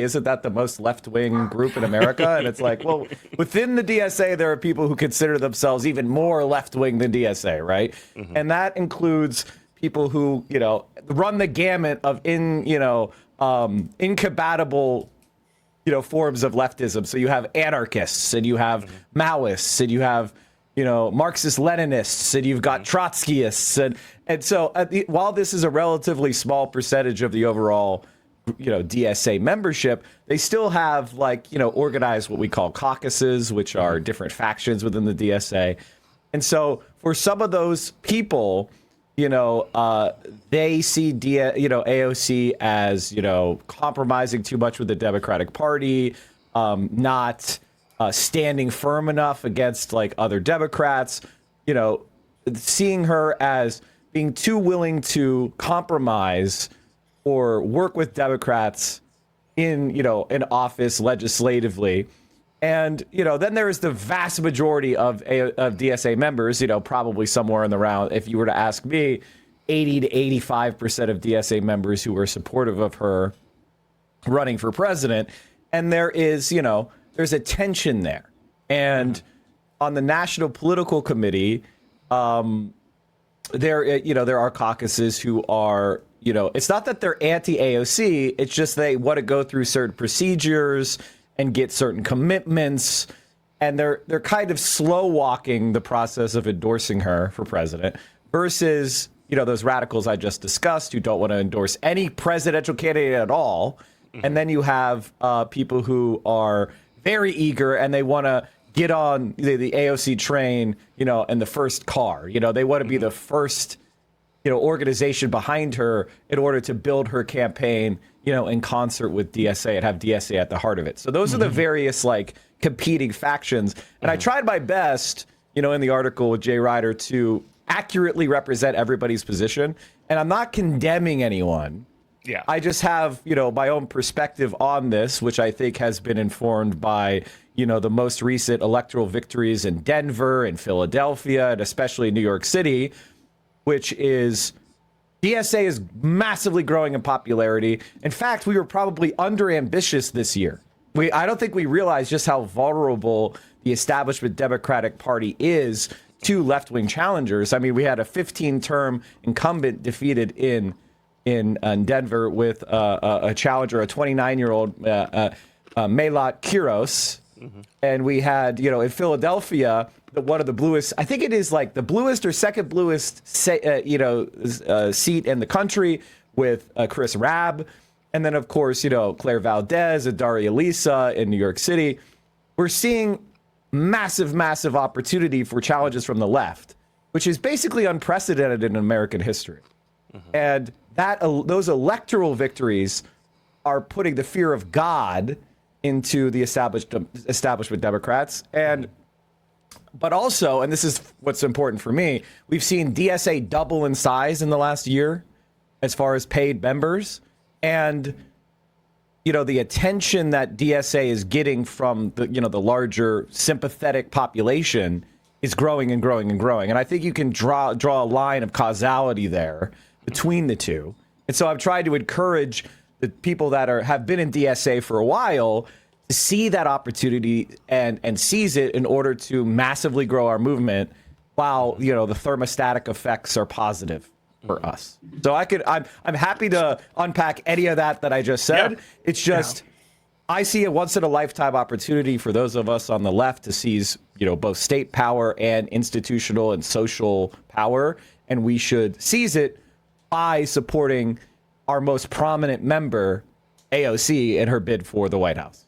isn't that the most left-wing group in America? And it's like, well, within the DSA, there are people who consider themselves even more left-wing than DSA, right? Mm-hmm. And that includes people who, run the gamut of incompatible, forms of leftism. So you have anarchists, and you have Maoists, and you have, Marxist-Leninists, and you've got Trotskyists. And so while this is a relatively small percentage of the overall DSA membership, they still have organized what we call caucuses, which are different factions within the DSA. And so for some of those people, they see AOC as, compromising too much with the Democratic Party, not standing firm enough against other Democrats, seeing her as being too willing to compromise or work with Democrats in office legislatively. And, then there's the vast majority of DSA members, probably somewhere in the round, if you were to ask me, 80 to 85% of DSA members who were supportive of her running for president. And there is, there's a tension there. And on the National Political Committee, there are caucuses who are, it's not that they're anti-AOC, it's just they want to go through certain procedures and get certain commitments, and they're kind of slow walking the process of endorsing her for president versus, those radicals I just discussed who don't want to endorse any presidential candidate at all. Mm-hmm. And then you have people who are very eager and they want to get on the AOC train, in the first car. They want to be the first, organization behind her in order to build her campaign, in concert with DSA and have DSA at the heart of it. So those are the various competing factions. And I tried my best, in the article with Jay Ryder to accurately represent everybody's position. And I'm not condemning anyone. Yeah. I just have, my own perspective on this, which I think has been informed by, the most recent electoral victories in Denver and Philadelphia, and especially New York City, which is DSA is massively growing in popularity. In fact, we were probably under-ambitious this year. I don't think we realized just how vulnerable the establishment Democratic Party is to left-wing challengers. I mean, we had a 15-term incumbent defeated in Denver with a challenger, a 29-year-old Malat Quiros. Mm-hmm. And we had, in Philadelphia, one of the bluest, I think it is the bluest or second bluest, seat in the country with Chris Rabb. And then, of course, Claire Valdez and Daria Lisa in New York City. We're seeing massive, massive opportunity for challenges from the left, which is basically unprecedented in American history. Mm-hmm. And those electoral victories are putting the fear of God into the establishment Democrats. But also, and this is what's important for me, we've seen DSA double in size in the last year as far as paid members. And, the attention that DSA is getting from the larger sympathetic population is growing and growing and growing. And I think you can draw a line of causality there between the two. And so I've tried to encourage the people that have been in DSA for a while to see that opportunity and seize it in order to massively grow our movement while, the thermostatic effects are positive for us. So I'm happy to unpack any of that I just said. Yeah. It's just, I see a once in a lifetime opportunity for those of us on the left to seize, both state power and institutional and social power. And we should seize it by supporting our most prominent member, AOC, in her bid for the White House.